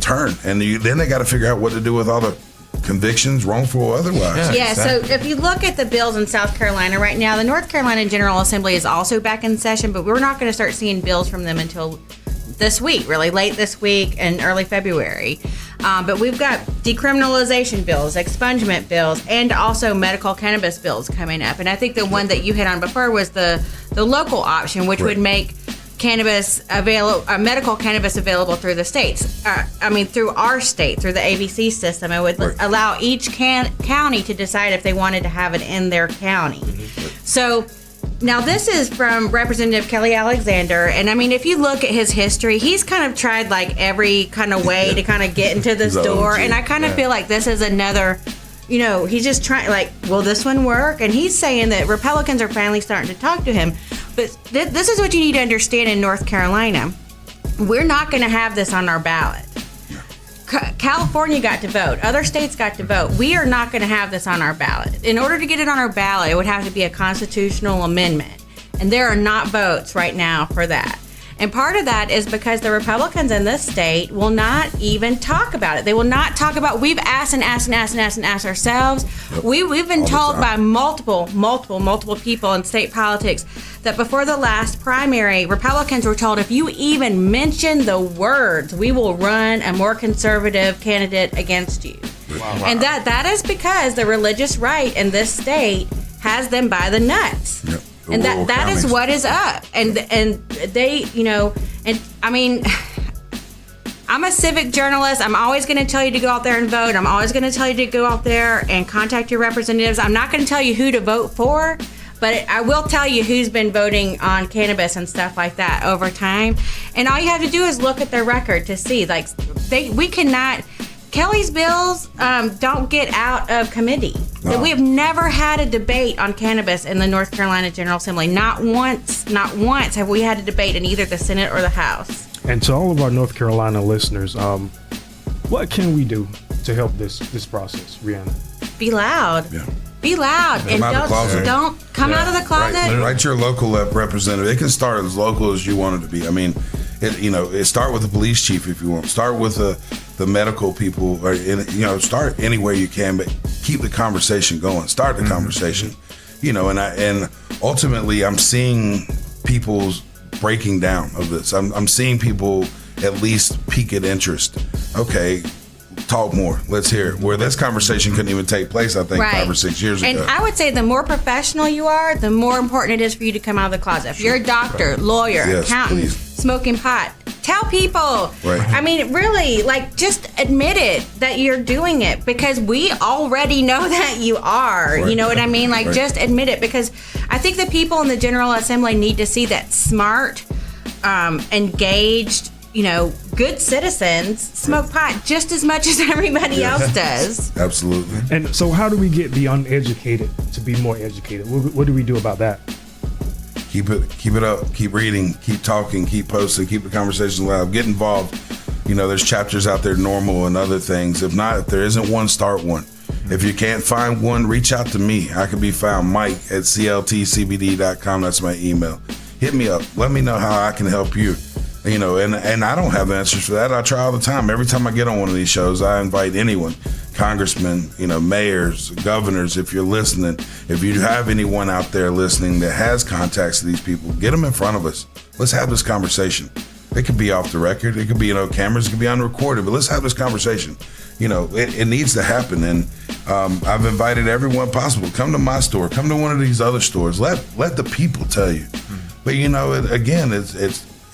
turn. And then they got to figure out what to do with all the convictions, wrongful or otherwise. Yeah, exactly. So if you look at the bills in South Carolina right now, the North Carolina General Assembly is also back in session, but we're not going to start seeing bills from them until this week, really late this week and early February. But we've got decriminalization bills, expungement bills, and also medical cannabis bills coming up. And I think the one that you hit on before was the local option, which would make cannabis medical cannabis available through the states. Through our state, through the ABC system. It would allow each county to decide if they wanted to have it in their county. So now this is from Representative Kelly Alexander, and I mean, if you look at his history, he's kind of tried like every kind of way to kind of get into this door, and I kind of feel like this is another. You know, he's just trying, like, will this one work? And he's saying that Republicans are finally starting to talk to him. But this is what you need to understand in North Carolina. We're not going to have this on our ballot. California got to vote. Other states got to vote. We are not going to have this on our ballot. In order to get it on our ballot, it would have to be a constitutional amendment. And there are not votes right now for that. And part of that is because the Republicans in this state will not even talk about it. They will not talk about, we've asked ourselves. Yep. We've been told by multiple people in state politics that before the last primary, Republicans were told if you even mention the words, we will run a more conservative candidate against you. Wow. And that is because the religious right in this state has them by the nuts. Yep. And that is what is up. And they, you know, and I mean, I'm a civic journalist. I'm always going to tell you to go out there and vote. I'm always going to tell you to go out there and contact your representatives. I'm not going to tell you who to vote for, but I will tell you who's been voting on cannabis and stuff like that over time. And all you have to do is look at their record to see, like, we cannot. Kelly's bills don't get out of committee. No. We have never had a debate on cannabis in the North Carolina General Assembly. Not once have we had a debate in either the Senate or the House. And to all of our North Carolina listeners, what can we do to help this process, Rhiannon? Be loud. Yeah. Be loud. Come out of the closet. Don't come out of the closet. Write your local representative. It can start as local as you want it to be. I mean, it start with the police chief if you want. Start with the medical people, or start anywhere you can, but keep the conversation going. Start the conversation. And ultimately, I'm seeing people's breaking down of this. I'm seeing people at least peak at interest. Okay. Talk more. Let's hear it. Where this conversation couldn't even take place, I think, 5 or 6 years ago. And I would say the more professional you are, the more important it is for you to come out of the closet. If you're a doctor, lawyer, accountant, smoking pot, tell people. Right. I mean, really, just admit it that you're doing it, because we already know that you are. Right. You know what I mean? Just admit it, because I think the people in the General Assembly need to see that smart, engaged, good citizens smoke pot just as much as everybody else does. Absolutely. And so how do we get the uneducated to be more educated? What do we do about that? Keep it up. Keep reading. Keep talking. Keep posting. Keep the conversation alive. Get involved. There's chapters out there, normal and other things. If not, if there isn't one, start one. If you can't find one, reach out to me. I can be found, Mike@cltcbd.com. That's my email. Hit me up. Let me know how I can help you. And I don't have answers for that. I try all the time. Every time I get on one of these shows, I invite anyone, congressmen, mayors, governors, if you're listening. If you have anyone out there listening that has contacts to these people, get them in front of us. Let's have this conversation. It could be off the record. It could be, cameras. It could be unrecorded. But let's have this conversation. It needs to happen. And I've invited everyone possible. Come to my store. Come to one of these other stores. Let the people tell you. But,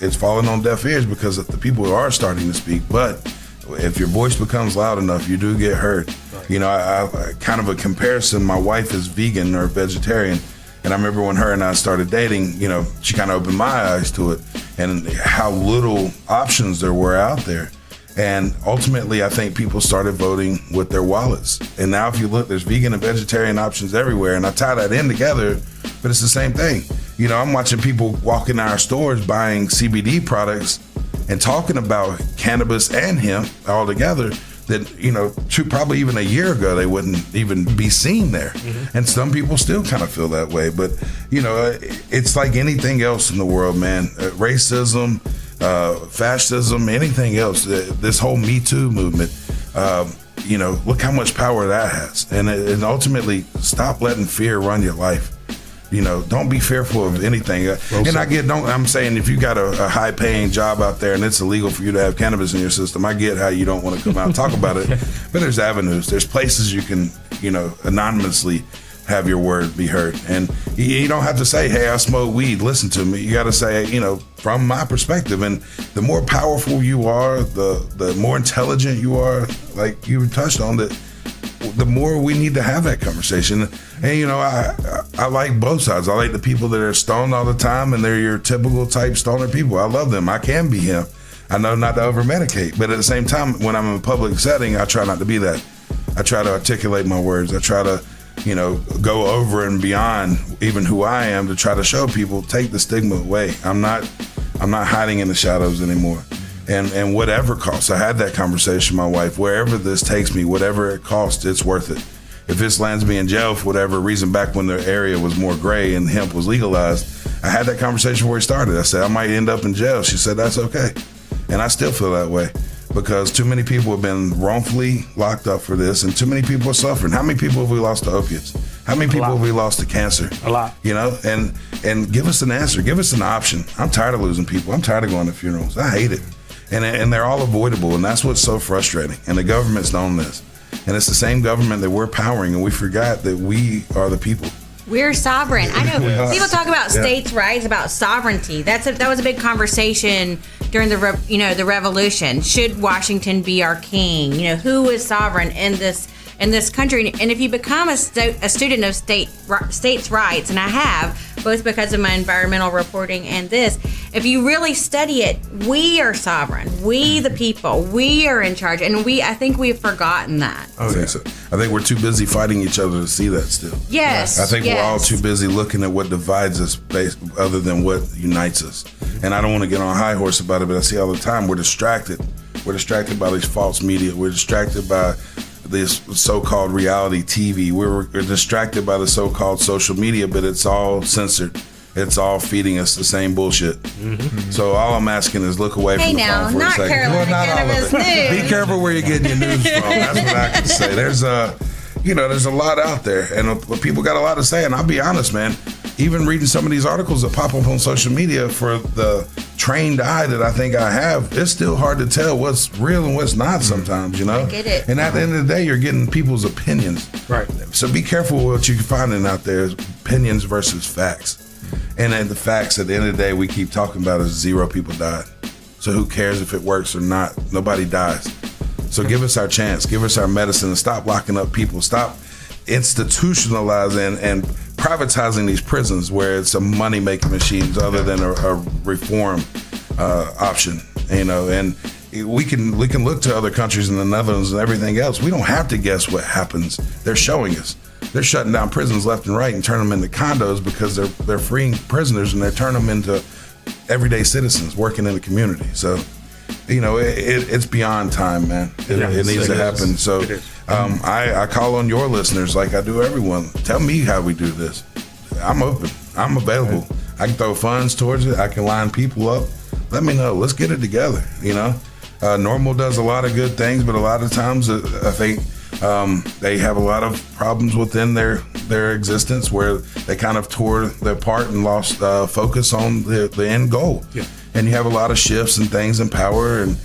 it's falling on deaf ears because the people are starting to speak. But if your voice becomes loud enough, you do get heard. I kind of a comparison. My wife is vegan or vegetarian. And I remember when her and I started dating, she kind of opened my eyes to it and how little options there were out there. And ultimately, I think people started voting with their wallets. And now if you look, there's vegan and vegetarian options everywhere. And I tie that in together, but it's the same thing. I'm watching people walk in our stores buying CBD products and talking about cannabis and hemp all together that, probably even a year ago, they wouldn't even be seen there. Mm-hmm. And some people still kind of feel that way. But, it's like anything else in the world, man. Racism, fascism, anything else, this whole Me Too movement, look how much power that has. And ultimately, stop letting fear run your life. Don't be fearful of anything. I'm saying if you got a high paying job out there and it's illegal for you to have cannabis in your system, I get how you don't want to come out and talk about it. But there's avenues. There's places you can, anonymously have your word be heard. And you don't have to say, hey, I smoke weed, listen to me. You got to say, from my perspective. And the more powerful you are, the more intelligent you are, like you touched on, that the more we need to have that conversation. And, I like both sides. I like the people that are stoned all the time and they're your typical type stoner people. I love them. I can be him. I know not to over-medicate. But at the same time, when I'm in a public setting, I try not to be that. I try to articulate my words. I try to, go over and beyond even who I am to try to show people, take the stigma away. I'm not hiding in the shadows anymore. And whatever costs, I had that conversation with my wife, wherever this takes me, whatever it costs, it's worth it. If this lands me in jail for whatever reason, back when the area was more gray and hemp was legalized, I had that conversation where we started. I said, I might end up in jail. She said, that's okay. And I still feel that way because too many people have been wrongfully locked up for this and too many people are suffering. How many people have we lost to opiates? How many people have we lost to cancer? A lot. And give us an answer. Give us an option. I'm tired of losing people. I'm tired of going to funerals. I hate it. And they're all avoidable, and that's what's so frustrating. And the government's known this. And it's the same government that we're powering, and we forgot that we are the people. We're sovereign. I know people talk about states' rights, about sovereignty. That was a big conversation during the revolution. Should Washington be our king? Who is sovereign in this country? And if you become a student of states' rights, and I have, both because of my environmental reporting and this, if you really study it, we are sovereign. We, the people, we are in charge. And I think we've forgotten that. I think we're too busy fighting each other to see that still. Yes. I think we're all too busy looking at what divides us other than what unites us. And I don't want to get on a high horse about it, but I see all the time we're distracted. We're distracted by these false media. We're distracted by this so-called reality TV. We're distracted by the so-called social media, but it's all censored. It's all feeding us the same bullshit. Mm-hmm. So all I'm asking is look away from the phone for a second. Carolina Cannabis News. Be careful where you're getting your news from. That's what I can say. There's a lot out there, and people got a lot to say. And I'll be honest, man. Even reading some of these articles that pop up on social media, for the trained eye that I think I have, it's still hard to tell what's real and what's not sometimes, you know? I get it. And at the end of the day, you're getting people's opinions. Right. So be careful with what you're finding out there, opinions versus facts. And then the facts, at the end of the day, we keep talking about is 0 people died. So who cares if it works or not? Nobody dies. So give us our chance, give us our medicine, and stop locking up people. Stop institutionalizing and privatizing these prisons where it's a money-making machine other than a reform option. You know, and we can look to other countries in the Netherlands and everything else. We don't have to guess what happens. They're showing us. They're shutting down prisons left and right and turning them into condos because they're freeing prisoners and they're turning them into everyday citizens working in the community. So, you know, it's beyond time, man. It needs to happen. So I call on your listeners like I do everyone. Tell me how we do this. I'm open. I'm available. I can throw funds towards it. I can line people up. Let me know. Let's get it together, you know. Normal does a lot of good things, but a lot of times I think they have a lot of problems within their existence where they kind of tore their part and lost focus on the end goal. Yeah. And you have a lot of shifts and things in power, and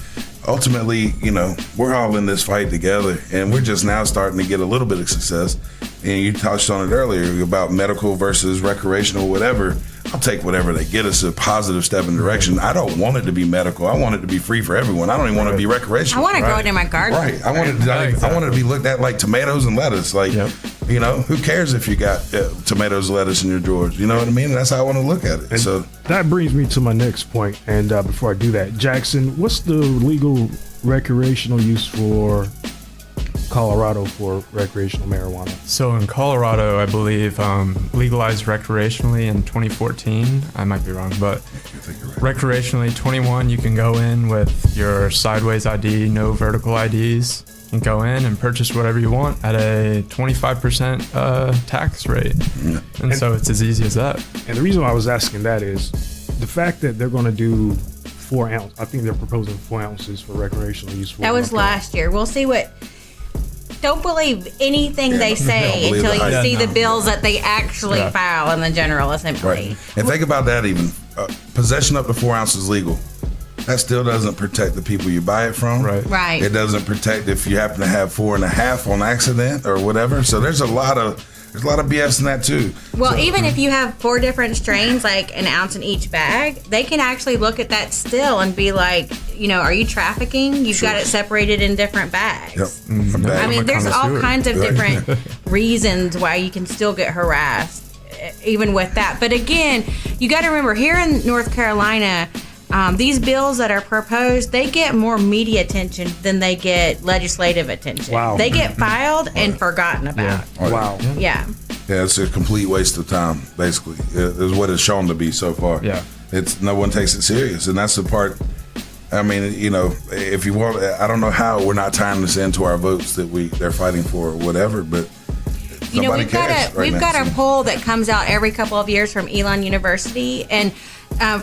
ultimately, you know, we're all in this fight together, and we're just now starting to get a little bit of success. And you touched on it earlier about medical versus recreational, whatever. I'll take whatever they get us, a positive step in direction. I don't want it to be medical. I want it to be free for everyone. I don't even want it to be recreational. I want to grow it in my garden. Right. I want it to be looked at like tomatoes and lettuce. Like, you know, who cares if you got tomatoes and lettuce in your drawers? You know what I mean? And that's how I want to look at it. And so that brings me to my next point. And before I do that, Jackson, what's the legal recreational use for Colorado for recreational marijuana? So in Colorado, I believe legalized recreationally in 2014. I might be wrong, but recreationally 21, you can go in with your sideways ID, no vertical IDs. You can go in and purchase whatever you want at a 25% tax rate. Yeah. And so it's as easy as that. And the reason why I was asking that is the fact that they're going to do 4 ounces. I think they're proposing 4 ounces for recreational use. That was last year. We'll see what. Don't believe anything they say until you see the bills that they actually file in the General Assembly. Right. And think about that even. Possession up to 4 ounces legal. That still doesn't protect the people you buy it from. Right. It doesn't protect if you happen to have 4.5 on accident or whatever. So there's a lot of BS in that too. Well, even if you have 4 different strains, like an ounce in each bag, they can actually look at that still and be like, you know, are you trafficking? You've got it separated in different bags. Yep. Mm-hmm. I mean, there's all kinds of different reasons why you can still get harassed, even with that. But again, you got to remember, here in North Carolina, these bills that are proposed, they get more media attention than they get legislative attention. Wow. They get filed and forgotten about. Yeah. Wow. Yeah. Yeah, it's a complete waste of time, basically, is what it's shown to be so far. Yeah. It's no one takes it serious, and that's the part. I mean, you know, if you want, I don't know how we're not tying this into our votes that they're fighting for or whatever, but you know, we've got a so. poll that comes out every couple of years from Elon University, and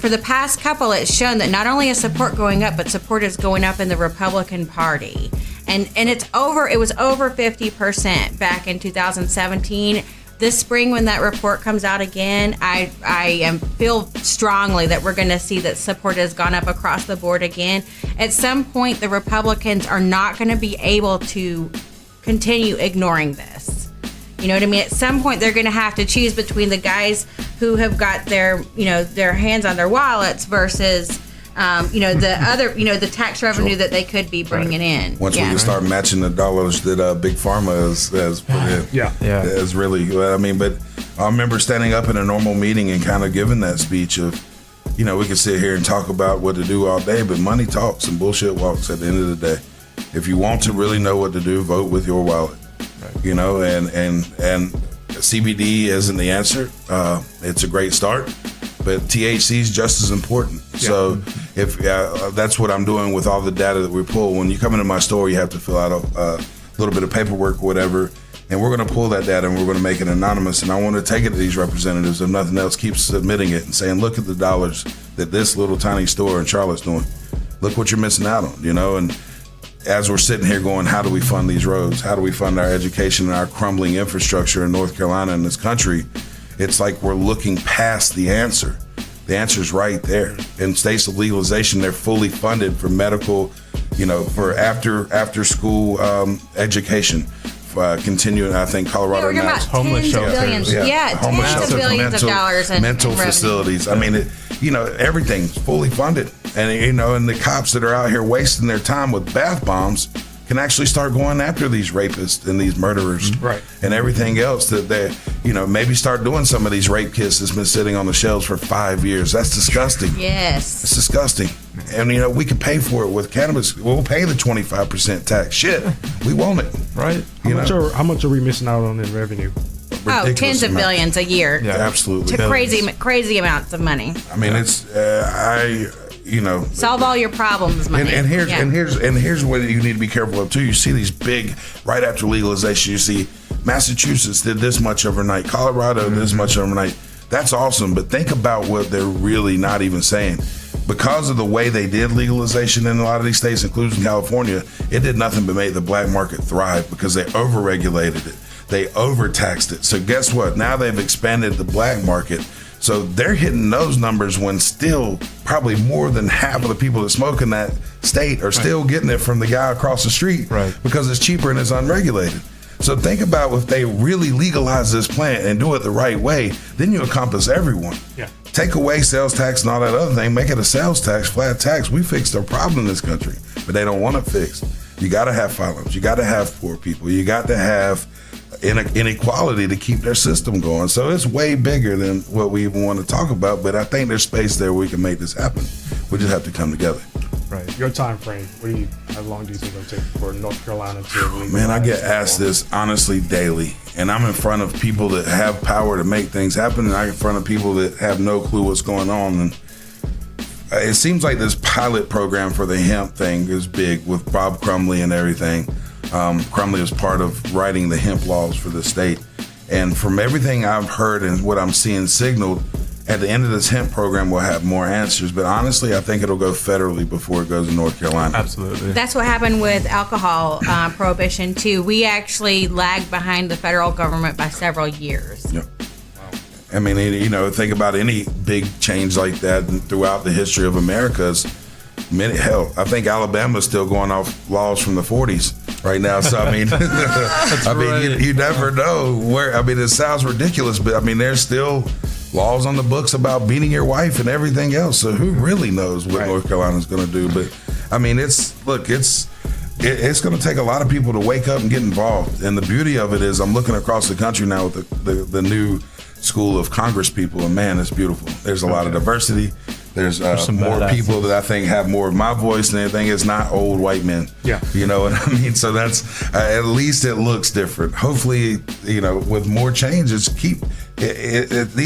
for the past couple, it's shown that not only is support going up, but support is going up in the Republican Party, and it was over 50% back in 2017. This spring, when that report comes out again, I feel strongly that we're going to see that support has gone up across the board again. At some point, the Republicans are not going to be able to continue ignoring this. You know what I mean? At some point, they're going to have to choose between the guys who have got their hands on their wallets versus the other, the tax revenue that they could be bringing in. Once we can start matching the dollars that Big Pharma has put in. It's really, I mean, but I remember standing up in a normal meeting and kind of giving that speech of, we could sit here and talk about what to do all day, but money talks and bullshit walks at the end of the day. If you want to really know what to do, vote with your wallet. Right. And CBD isn't the answer. It's a great start. But THC is just as important. Yeah. So if that's what I'm doing with all the data that we pull. When you come into my store, you have to fill out little bit of paperwork or whatever, and we're going to pull that data and we're going to make it anonymous. And I want to take it to these representatives, if nothing else, keep submitting it and saying, look at the dollars that this little tiny store in Charlotte's doing. Look what you're missing out on, you know? And as we're sitting here going, how do we fund these roads? How do we fund our education and our crumbling infrastructure in North Carolina and this country? It's like we're looking past the answer. The answer's right there. In states of legalization, they're fully funded for medical, you know, for after school education. Continuing, I think Colorado We're now. homeless shelters. Homeless tens of shelters, billions of dollars in mental revenue. facilities. I mean, you know, everything's fully funded, and you know, and the cops that are out here wasting their time with bath bombs can actually start going after these rapists and these murderers, Right. and everything else that they, you know, maybe start doing some of these rape kits that's been sitting on the shelves for 5 years. That's disgusting. Yes. It's disgusting. And, you know, we can pay for it with cannabis. We'll pay the 25% tax. Shit, we want it. Right. How much are we missing out on in revenue? Oh, tens of amount. billions a year. Yeah. Absolutely. To crazy amounts of money. I mean, it's, you know. Solve all your problems, money. And here's Yeah. here's what you need to be careful of too. You see these big, right after legalization, you see Massachusetts did this much overnight, Colorado this much overnight. That's awesome, but think about what they're really not even saying. Because of the way they did legalization in a lot of these states, including California, it did nothing but make the black market thrive because they overregulated it. They overtaxed it. So guess what? Now they've expanded the black market. So they're hitting those numbers when still probably more than half of the people that smoke in that state are still getting it from the guy across the street because it's cheaper and it's unregulated. So think about if they really legalize this plant and do it the right way, then you accomplish everyone. Yeah. Take away sales tax and all that other thing, make it a sales tax, flat tax. We fixed the problem in this country, but they don't want it fixed. You got to have violence. You got to have poor people. You got to have inequality to keep their system going. So it's way bigger than what we even want to talk about, but I think there's space there where we can make this happen. We just have to come together. Right. Your time frame. How long do you think it'll take for North Carolina to legalize? Man, I get asked this honestly daily, and I'm in front of people that have power to make things happen, and I'm in front of people that have no clue what's going on. And it seems like this pilot program for the hemp thing is big with Bob Crumley and everything. Crumley is part of writing the hemp laws for the state. And from everything I've heard and what I'm seeing signaled, at the end of this hemp program, we'll have more answers. But honestly, I think it'll go federally before it goes to North Carolina. Absolutely. That's what happened with alcohol prohibition, too. We actually lagged behind the federal government by several years. Yep. I mean, you know, think about any big change like that throughout the history of America's. Hell, I think Alabama's still going off laws from the 40s right now. So, I mean, you never know where. I mean, it sounds ridiculous, but I mean, there's still laws on the books about beating your wife and everything else. So who really knows what North Carolina's going to do? But I mean, it's going to take a lot of people to wake up and get involved. And the beauty of it is I'm looking across the country now with the new school of Congress people, and man, it's beautiful. There's a lot of diversity. There's more people that I think have more of my voice than anything. It's not old white men. Yeah. You know what I mean? So that's, at least it looks different. Hopefully, you know, with more changes, these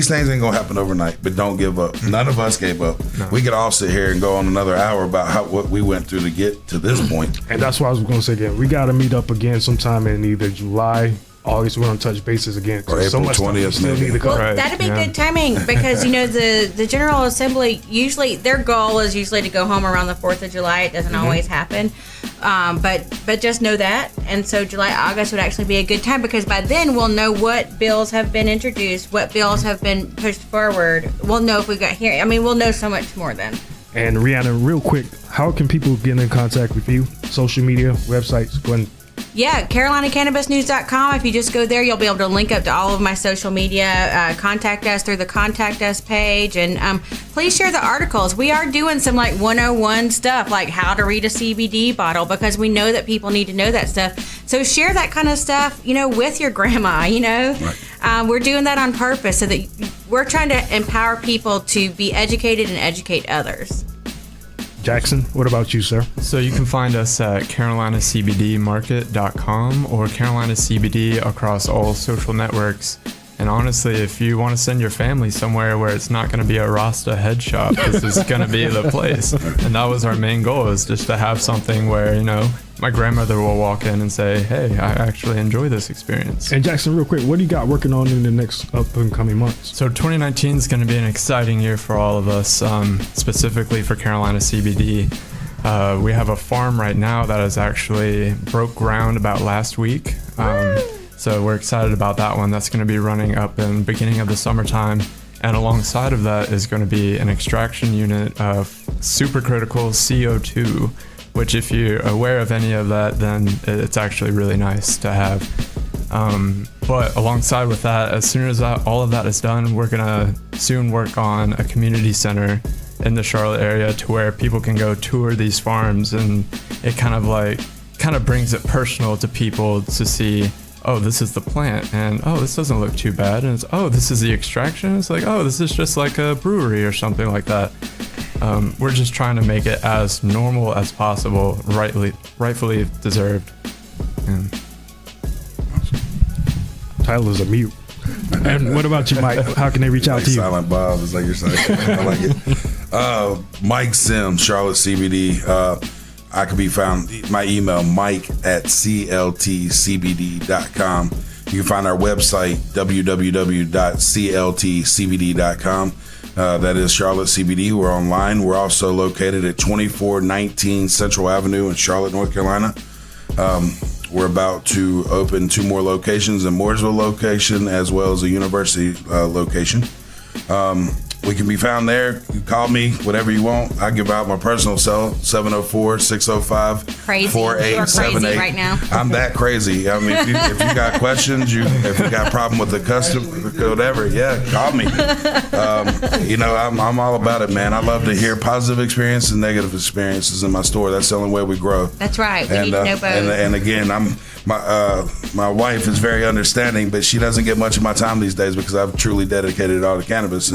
things ain't going to happen overnight, but don't give up. None of us gave up. No. We could all sit here and go on another hour about what we went through to get to this point. And that's what I was going to say again. We got to meet up again sometime in either July, August. We're going to touch bases again. Or April 20th, maybe. Well, that'd be good timing because, you know, the General Assembly, usually their goal is usually to go home around the 4th of July. It doesn't always happen. But just know that. And so July, August would actually be a good time because by then we'll know what bills have been introduced, what bills have been pushed forward. We'll know if we got here. I mean, we'll know so much more then. And Rhiannon, real quick, how can people get in contact with you? Social media, websites, go ahead. Yeah, CarolinaCannabisNews.com. If you just go there, you'll be able to link up to all of my social media. Contact us through the Contact Us page. And please share the articles. We are doing some like 101 stuff, like how to read a CBD bottle, because we know that people need to know that stuff. So share that kind of stuff, you know, with your grandma, you know. Right. We're doing that on purpose so that we're trying to empower people to be educated and educate others. Jackson, what about you, sir? So you can find us at carolinacbdmarket.com or Carolina CBD across all social networks. And honestly, if you want to send your family somewhere where it's not going to be a Rasta head shop, this is going to be the place. And that was our main goal, is just to have something where, you know, my grandmother will walk in and say, hey, I actually enjoy this experience. And Jackson, real quick, what do you got working on in the next up and coming months? So 2019 is going to be an exciting year for all of us, specifically for Carolina CBD. We have a farm right now that has actually broke ground about last week. So we're excited about that one. That's going to be running up in the beginning of the summertime. And alongside of that is going to be an extraction unit of supercritical CO2, which if you're aware of any of that, then it's actually really nice to have. But alongside with that, as soon as all of that is done, we're going to soon work on a community center in the Charlotte area to where people can go tour these farms, and it kind of brings it personal to people to see, oh, this is the plant, and oh, this doesn't look too bad, and it's, oh, this is the extraction. It's like, oh, this is just like a brewery or something like that. We're just trying to make it as normal as possible, rightfully deserved. And Tyler's a mute. And what about you, Mike? How can they reach out like to you? Silent Bob is like you're saying. I like it. Mike Sims, Charlotte CBD. I can be found, my email, mike@cltcbd.com. You can find our website, www.cltcbd.com. That is Charlotte CBD. We're online. We're also located at 2419 Central Avenue in Charlotte, North Carolina. We're about to open 2 more locations, a Mooresville location as well as a university location. We can be found there. You call me, whatever you want. I give out my personal cell, 704-605-4878. Crazy. You're crazy right now. I'm that crazy. I mean, if you got questions, if you got a problem with the custom, whatever, yeah, call me. You know, I'm all about it, man. I love to hear positive experiences and negative experiences in my store. That's the only way we grow. That's right. We need to know both. And again, my wife is very understanding, but she doesn't get much of my time these days because I've truly dedicated it all to cannabis,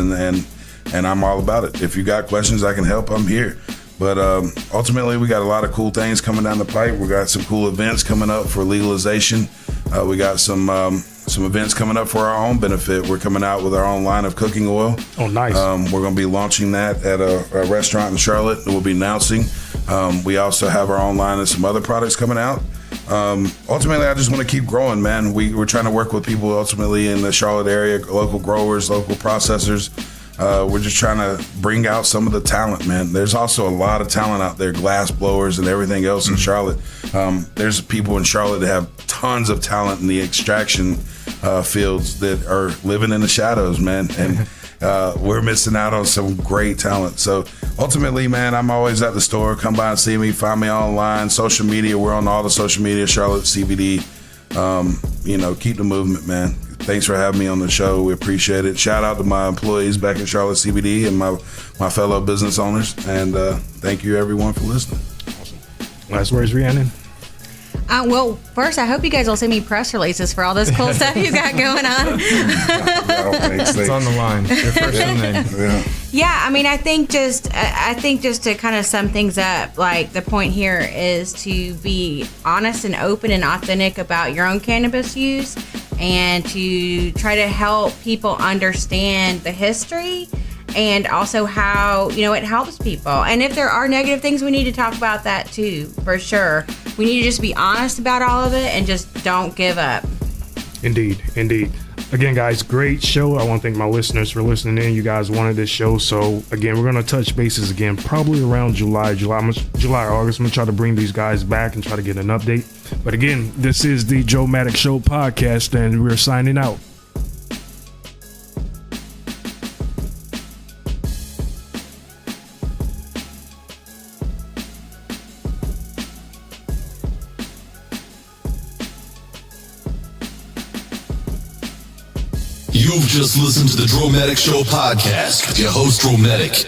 and I'm all about it. If you got questions, I can help. I'm here. But ultimately, we got a lot of cool things coming down the pipe. We got some cool events coming up for legalization. We got some events coming up for our own benefit. We're coming out with our own line of cooking oil. Oh, nice. We're going to be launching that at a restaurant in Charlotte that we'll be announcing. We also have our own line of some other products coming out. Ultimately, I just want to keep growing, man. We're trying to work with people ultimately in the Charlotte area, local growers, local processors. We're just trying to bring out some of the talent, man. There's also a lot of talent out there, glass blowers and everything else in Charlotte. There's people in Charlotte that have tons of talent in the extraction fields that are living in the shadows, man. And we're missing out on some great talent. So ultimately, man, I'm always at the store. Come by and see me. Find me online, social media. We're on all the social media, Charlotte CBD. You know, keep the movement, man. Thanks for having me on the show. We appreciate it. Shout out to my employees back at Charlotte CBD and my fellow business owners. And thank you, everyone, for listening. Awesome. Last words, Rhiannon? Well, first, I hope you guys will send me press releases for all this cool stuff you got going on. it's on the line. Your first name. Yeah, I mean, I think just to kind of sum things up, like the point here is to be honest and open and authentic about your own cannabis use, and to try to help people understand the history and also how, you know, it helps people. And if there are negative things, we need to talk about that too, for sure. We need to just be honest about all of it and just don't give up. Indeed. Again, guys, great show. I want to thank my listeners for listening in. You guys wanted this show. So, again, we're going to touch bases again probably around July, August. I'm going to try to bring these guys back and try to get an update. But, again, this is the Joe Maddox Show podcast, and we're signing out. You've just listened to the Dromedic Show podcast with your host, Dromedic.